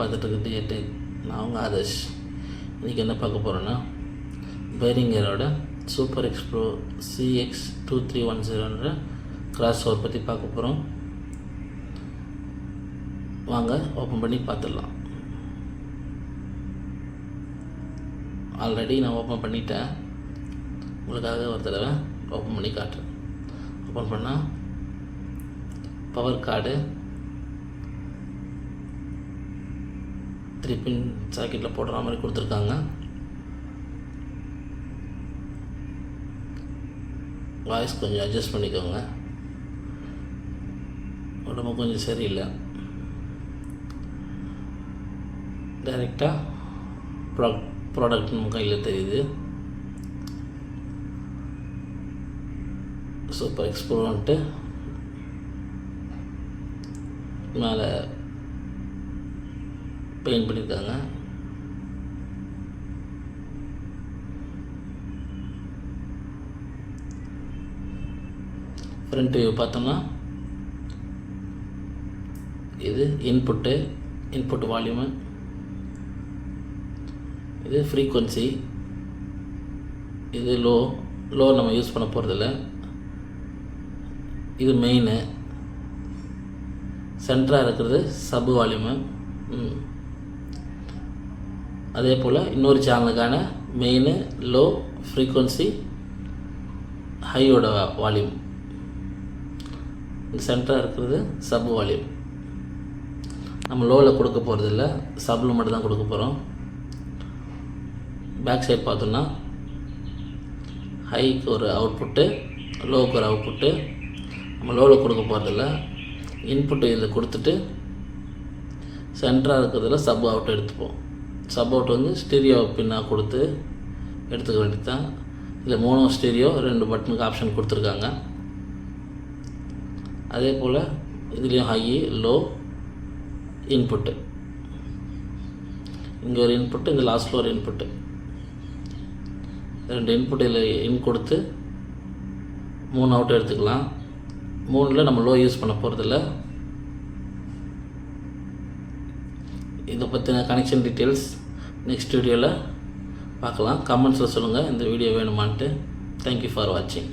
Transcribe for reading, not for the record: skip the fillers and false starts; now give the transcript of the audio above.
பார்த்துட்டு இருக்குது ஏட்டு. நான் அவங்க ஆதர்ஷ். இன்றைக்கி என்ன பார்க்க போகிறேன்னா, பெரிங்கரோட சூப்பர் எக்ஸ்ப்ரோ CX2310 கிராஸ் ஓவர் பற்றி பார்க்க போகிறோம். வாங்க ஓப்பன் பண்ணி பார்த்துடலாம். ஆல்ரெடி நான் ஓப்பன் பண்ணிட்டேன், உங்களுக்காக ஒரு தடவை ஓப்பன் பண்ணி காட்டுறேன். ஓப்பன் பண்ணால் பவர் கார்டு 3 பின் சாக்கெட்டில் போடுற மாதிரி கொடுத்துருக்காங்க. வாய்ஸ் கொஞ்சம் அட்ஜஸ்ட் பண்ணிக்கோங்க, உடம்பு கொஞ்சம் சரியில்லை. டைரெக்டாக ப்ராடக்ட் நம்ம கையில் தெரியுது. சூப்பர் எக்ஸ்ப்ரோன்ட்டு மேலே பெயிண்ட் பண்ணியிருக்காங்க. ஃப்ரண்ட் வியூ பார்த்தோம்னா இது இன்புட் வால்யூமு, இது ஃப்ரீக்வன்சி, இது லோ நம்ம யூஸ் பண்ண போகிறதில்ல. இது மெயினு, சென்டராக இருக்கிறது சப் வால்யூமு. அதே போல் இன்னொரு சேனலுக்கான மெயினு, லோ, ஃப்ரீக்வன்சி, ஹையோட வால்யூம். இந்த சென்டராக இருக்கிறது சப் வால்யூம். நம்ம லோவில் கொடுக்க போகிறதில்ல, சப்பில் மட்டும் தான் கொடுக்க போகிறோம். பேக் சைட் பார்த்தோன்னா ஹைக்கு ஒரு அவுட்புட்டு, லோவுக்கு ஒரு அவுட்புட்டு. நம்ம லோவில் கொடுக்க போகிறதில்ல, இன்புட்டு இதில் கொடுத்துட்டு சென்டராக இருக்கிறதுல சப் அவுட் எடுத்துப்போம். சப் அவுட் வந்து ஸ்டீரியோ பின்னாக கொடுத்து எடுத்துக்க வேண்டியது தான். இதில் 3 ஸ்டீரியோ 2 பட்டனுக்கு ஆப்ஷன் கொடுத்துருக்காங்க. அதே போல் இதுலேயும் ஹை, லோ, இன்புட்டு. இங்கே ஒரு இன்புட்டு, இந்த லாஸ்ட்டில் ஒரு இன்புட்டு. 2 இன்புட்டு இதில் கொடுத்து 3 அவுட் எடுத்துக்கலாம். 3ல் நம்ம லோ யூஸ் பண்ண போகிறதில்ல. இதை பற்றின கனெக்ஷன் டீட்டெயில்ஸ் நெக்ஸ்ட் வீடியோவில் பார்க்கலாம். கமெண்ட்ஸில் சொல்லுங்கள் இந்த வீடியோ வேணுமான்ட்டு. தேங்க்யூ ஃபார் வாட்சிங்.